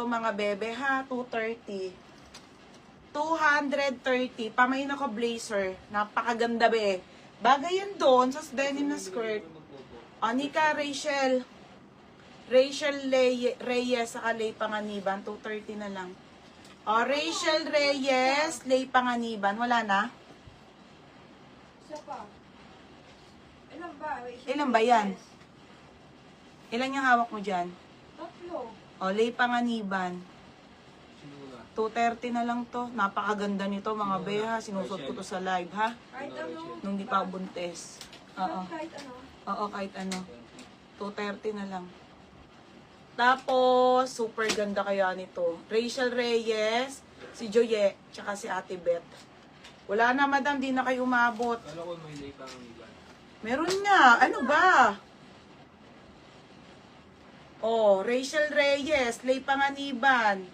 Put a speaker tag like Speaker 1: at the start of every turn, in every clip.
Speaker 1: mga bebe ha, 230. 230. Pamain ako blazer. Napakaganda be. Bagay yan doon sa denim na skirt. Anika Rachel. Rachel Reyes sa Lay Panganiban. 230 na lang. O, Rachel Reyes, Lay Panganiban. Wala na?
Speaker 2: Isa pa. Ilan ba?
Speaker 1: Ilan ba yan? Ilan yung hawak mo dyan?
Speaker 2: Tatlo.
Speaker 1: O, Lay Panganiban. 230 na lang to. Napakaganda nito mga beha. Sinusot ko to sa live ha.
Speaker 2: Kahit ano.
Speaker 1: Nung di pa ako buntes. Oo.
Speaker 2: Kahit ano.
Speaker 1: Oo, kahit ano. 230 na lang. Tapos, super ganda kaya nito. Rachel Reyes, si Joye, tsaka si Ate Beth. Wala na madam, di na kayo umabot.
Speaker 3: Kala ko may lay panganiban.
Speaker 1: Meron nga. Ano ba? Oh, Rachel Reyes, Lay Panganiban.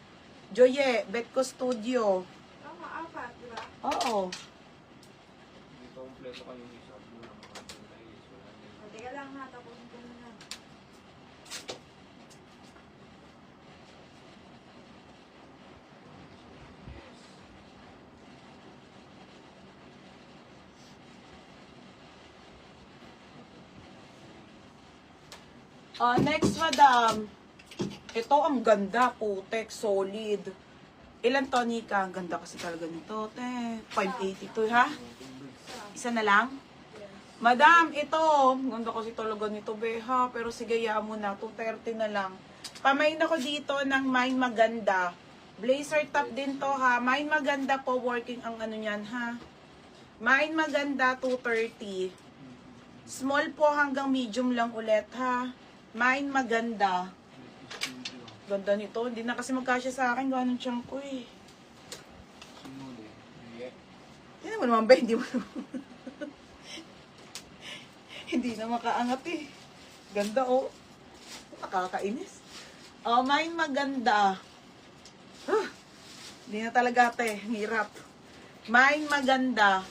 Speaker 1: Joye, Betco Studio.
Speaker 2: Tama, apat, di ba?
Speaker 1: Oo.
Speaker 3: Hindi pa kompleto kayong isa. Muna mga guys. Wala na yun.
Speaker 2: O, teka lang ha, tapusin ko muna.
Speaker 1: Next, madam. Ito, ang ganda. Putek, solid. Ilan to, Nika? Ang ganda kasi talaga nito, te. 580 ha? Isa na lang? Madam, ito. Ang ganda kasi talaga nito, beha. Pero sige, ya mo na. 230 na lang. Pamain ako dito ng Mine Maganda. Blazer top din to, ha? Mine Maganda po, working ang ano yan, ha? Mine Maganda, 230. Small po hanggang medium lang ulit, ha? Mine Maganda. Ganda nito. Hindi na kasi magkasya sa akin. Ganun siyang ko eh.
Speaker 3: Sinuli. Yeah.
Speaker 1: Hindi mo naman ba? Hindi mo naman. Hindi na makaangat eh. Ganda oh. Nakakainis. Oh, Mine Maganda. Hindi na talaga ate. Hirap. Mine Maganda.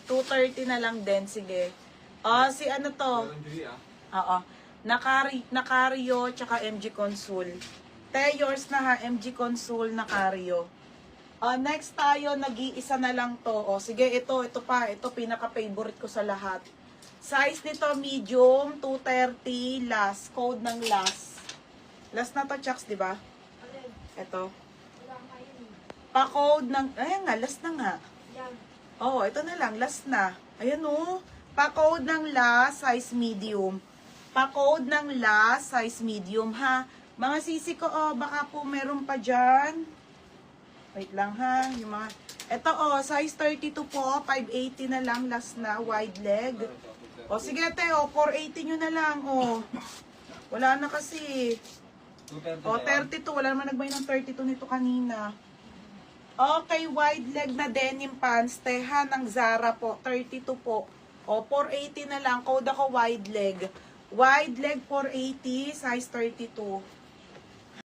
Speaker 1: 230 na lang din. Sige. Oh, si ano to?
Speaker 3: Meron Joey ah.
Speaker 1: Oo. Nakario, tsaka MG Consul. Yours na ha, MG Consul, Nakario. Next tayo, nag-iisa na lang to. Sige, ito pa. Ito, pinaka-favorite ko sa lahat. Size nito, medium, 230, last. Code ng last. Last na to, Chucks, di ba?
Speaker 2: Alin?
Speaker 1: Ito.
Speaker 2: Wala nga yun.
Speaker 1: Pa-code ng, ayan nga, last na nga.
Speaker 2: Yan.
Speaker 1: Ito na lang, last na. Ayan o. Pa-code ng last, size medium. Pa-code ng last, size medium, ha? Mga sisi ko, baka po meron pa dyan. Wait lang, ha? Yung mga... Ito, size 32 po, 580 na lang, last na, wide leg. Sige, te, 480 nyo na lang, Wala na kasi. 32, wala naman nagbay ng 32 nito kanina. Okay, wide leg na denim pants, teha ng Zara po, 32 po. 480 na lang, code ako wide leg. Wide leg 480, size 32.